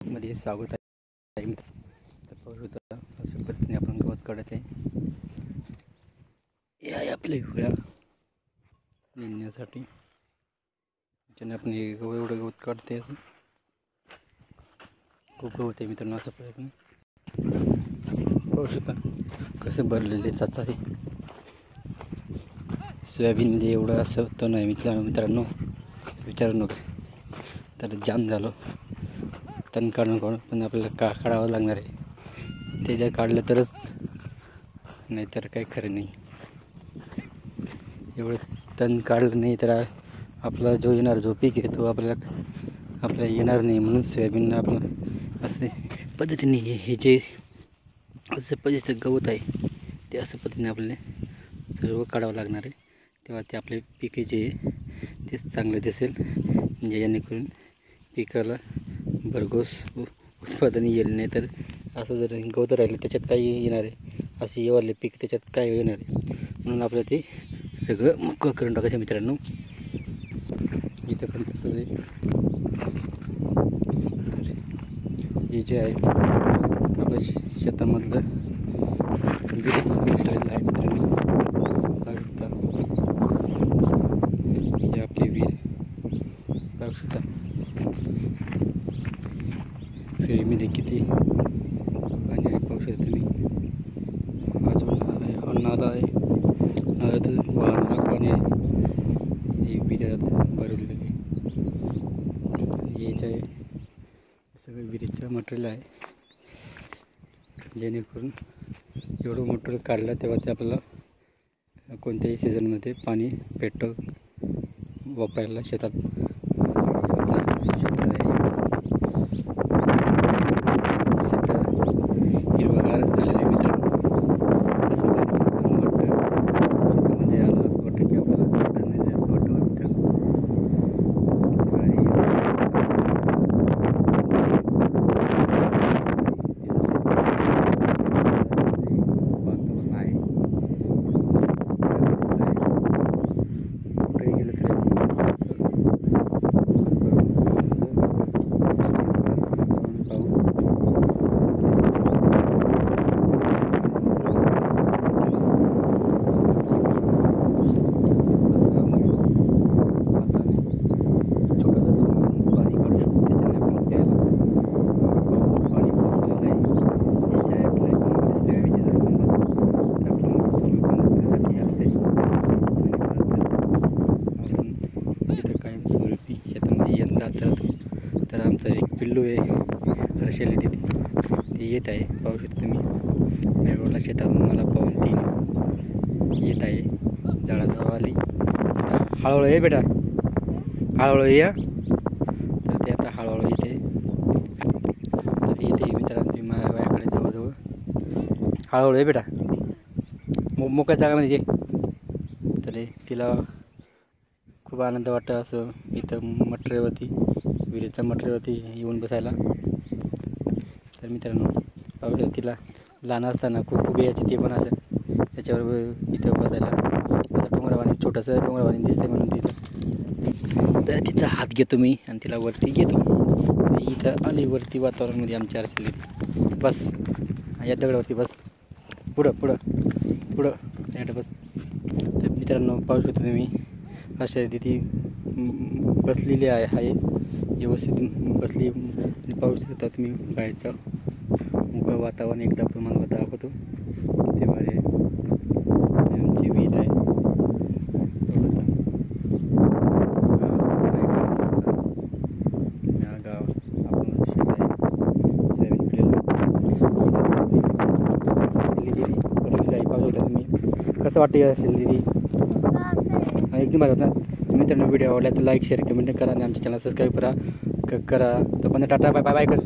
मध्ये स्वागत आहे मित्र. तर पाहू शकता अशा पद्धतीने आपण गवत काढत आहे. हे आहे आपले हुळा निघण्यासाठी. त्याने आपण एवढं गवत काढते. असं खूप गवत आहे मित्रांनो. असा प्रयत्न पाहू शकता कसं भरलेले जातात ते. सोयाबीनमध्ये एवढं असं होतं नाही मित्रांनो, विचारू नका. तर जाम झालो तण काढून पण आपल्याला काढावं लागणार आहे. ते जर काढलं तरच, नाहीतर काही खरं नाही. एवढं तण काढलं नाही तर आपला जो येणार जो पीक आहे तो आपल्याला येणार नाही. म्हणून सोयाबीन आपण असं पद्धतीने हे जे असं पद्धतीचं गवत आहे ते असं पद्धतीने आपल्याला सर्व काढावं लागणार आहे. तेव्हा ते आपले पिके जे ते चांगले दिसेल, जेणेकरून पिकाला भरघोस उत्पादन येईल. नाही तर असं जर गवत राहिलं त्याच्यात काही येणार आहे, असे येवाले पीक त्याच्यात काय येणार आहे. म्हणून आपल्याला ते सगळं मोकळं करून टाकायचं मित्रांनो. इथं पण तसंच आहे. हे जे आहे आपल्या शेतामधलं मटेरियल आहे मित्रांनो. हे आपली विहीर पाहू शकता. फेरीमध्ये किती पाणी आहे पाहू शकता तुम्ही. अजून नाला आहे, नाल्यात वाहणारं पाणी आहे. हे विहिरीत भरवलेलं आहे. हे जे आहे सगळं विहिरीचं मटेरियल आहे. जेणेकरून एवढं मटेरियल काढलं तेव्हा ते आपल्याला कोणत्याही सीझनमध्ये पाणी भेटतं वापरायला शेतात. हिरवगार झालेले मित्रांनो. तसं म्हणजे आलं असं वाटतं की आपल्याला असं वाटतं. वातावरण आहे कुठेही गेलं तरी तर आमचं एक पिल्लू आहे रशेली तिथे ते येत आहे. पाहू शकता तुम्ही. मेळवडला शेतातून मला पाहून ती येत आहे झाडाजवळवाली. आता हळूहळू ये बेटा, हळूहळू या. तर ते आता हळूहळू येते. तर येते मित्रांनो. तुम्ही माझ्या गायाकडे जवळजवळ हळूहळू ये बेटा, मोकळ्या जागामध्ये ये. तर तिला खूप आनंद वाटतं असं इथं मटेरियलवरती, विहिरीच्या मटेरियलवरती येऊन बसायला. तर मित्रांनो पाहू शकता तिला लहान असताना खूप यायची ते पण असं त्याच्यावर इथं बसायला. असं डोंगरावाणी छोटंसं डोंगरावाणी दिसते म्हणून तिथं. तर तिचा हात घेतो मी आणि तिला वरती घेतो. इथं आली वरती वातावरणामध्ये आमच्या आरशेली. बस या दगडावरती बस, पुढं पुढं पुढं याकडे बस. तर मित्रांनो पाहू शकता तुम्ही अशा तिथे बसलेली आहे व्यवस्थित बसली. आणि पाहू शकता तुम्ही बाहेरचं मोकळं वातावरण एकदा प्रमाणात दाखवतो. तेव्हा हे आमची विहीर आहे. हा गाव आपण पाहू शकता तुम्ही. कसं वाटतं असेल दिदी? एकदम भारी होता. मित्रांनो व्हिडिओ आवडला तर लाईक शेअर कमेंट करा आणि आमच्या चॅनल सबस्क्राईब करा. तर पण टाटा बाय बाय कर.